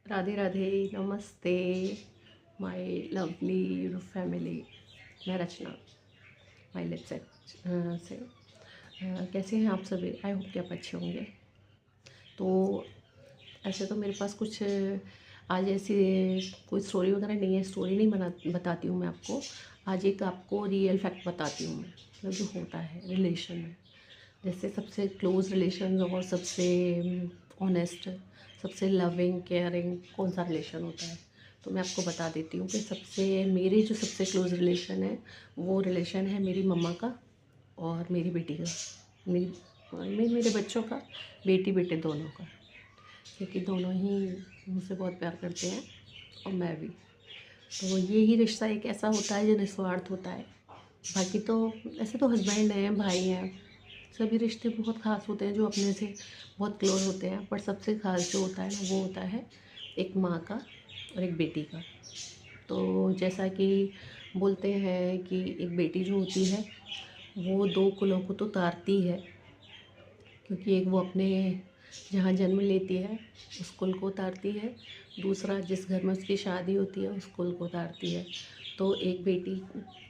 राधे राधे, नमस्ते my lovely family. मैं रचना my lip से कैसे हैं आप सभी? आई होप कि आप अच्छे होंगे। तो ऐसे तो मेरे पास कुछ आज ऐसी कोई स्टोरी वगैरह नहीं है, स्टोरी नहीं बताती हूँ मैं आपको। आज एक आपको रियल फैक्ट बताती हूँ मैं, मतलब जो होता है रिलेशन में। जैसे सबसे क्लोज़ रिलेशन और सबसे ऑनेस्ट, सबसे लविंग केयरिंग कौन सा रिलेशन होता है, तो मैं आपको बता देती हूँ कि मेरे जो सबसे क्लोज़ रिलेशन है वो रिलेशन है मेरी मम्मा का और मेरी बेटी का, मेरे बच्चों का, बेटी बेटे दोनों का, क्योंकि दोनों ही मुझसे बहुत प्यार करते हैं और मैं भी। तो ये ही रिश्ता एक ऐसा होता है जो निस्वार्थ होता है। बाकी तो ऐसे तो हस्बैंड हैं, भाई हैं, सभी रिश्ते बहुत ख़ास होते हैं जो अपने से बहुत क्लोज होते हैं, पर सबसे ख़ास जो होता है ना वो होता है एक माँ का और एक बेटी का। तो जैसा कि बोलते हैं कि एक बेटी जो होती है वो दो कुलों को तो तारती है, क्योंकि एक वो अपने जहाँ जन्म लेती है उस कुल को उतारती है, दूसरा जिस घर में उसकी शादी होती है उस कुल को उतारती है। तो एक बेटी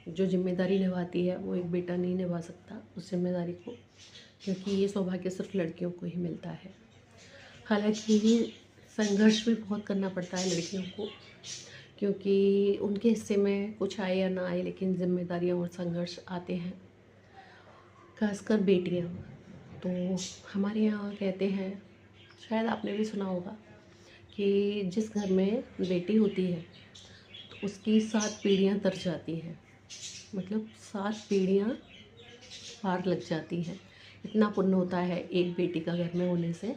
जो जिम्मेदारी निभाती है वो एक बेटा नहीं निभा सकता उस जिम्मेदारी को, क्योंकि ये सौभाग्य सिर्फ लड़कियों को ही मिलता है। हालांकि संघर्ष भी बहुत करना पड़ता है लड़कियों को, क्योंकि उनके हिस्से में कुछ आए या ना आए लेकिन जिम्मेदारियाँ और संघर्ष आते हैं, खासकर बेटियाँ। तो हमारे यहाँ कहते हैं, शायद आपने भी सुना होगा, कि जिस घर में बेटी होती है तो उसकी 7 पीढ़ियाँ तर जाती हैं, मतलब 7 पीढ़ियाँ पार लग जाती हैं। इतना पुण्य होता है एक बेटी का घर में होने से,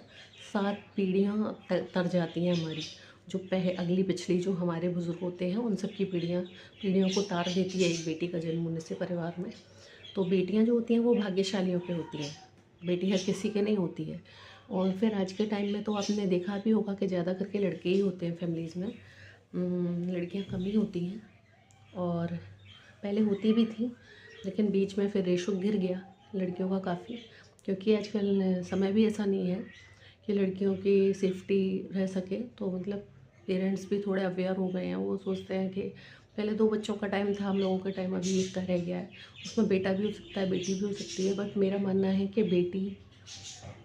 7 पीढ़ियाँ तर जाती हैं हमारी। जो अगली पिछली जो हमारे बुज़ुर्ग होते हैं उन सब की पीढ़ियों को तार देती है एक बेटी का जन्म होने से परिवार में। तो बेटियाँ जो होती हैं वो भाग्यशालियों की होती हैं, बेटी हर किसी के नहीं होती है। और फिर आज के टाइम में तो आपने देखा भी होगा कि ज़्यादा करके लड़के ही होते हैं फैमिलीज़ में, लड़कियाँ कम ही होती हैं। और पहले होती भी थी लेकिन बीच में फिर रेशो गिर गया लड़कियों का काफ़ी, क्योंकि आजकल समय भी ऐसा नहीं है कि लड़कियों की सेफ्टी रह सके। तो मतलब पेरेंट्स भी थोड़े अवेयर हो गए हैं, वो सोचते हैं कि पहले 2 बच्चों का टाइम था, हम लोगों का टाइम अभी एक का रह गया है, उसमें बेटा भी हो सकता है बेटी भी हो सकती है। बट मेरा मानना है कि बेटी,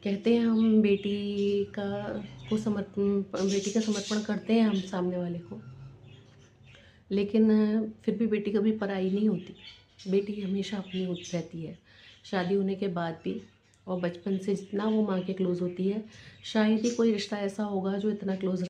कहते हैं हम बेटी का समर्पण करते हैं हम सामने वाले को, लेकिन फिर भी बेटी कभी पराई नहीं होती, बेटी हमेशा अपनी रहती है, शादी होने के बाद भी। और बचपन से जितना वो माँ के क्लोज़ होती है, शायद ही कोई रिश्ता ऐसा होगा जो इतना क्लोज़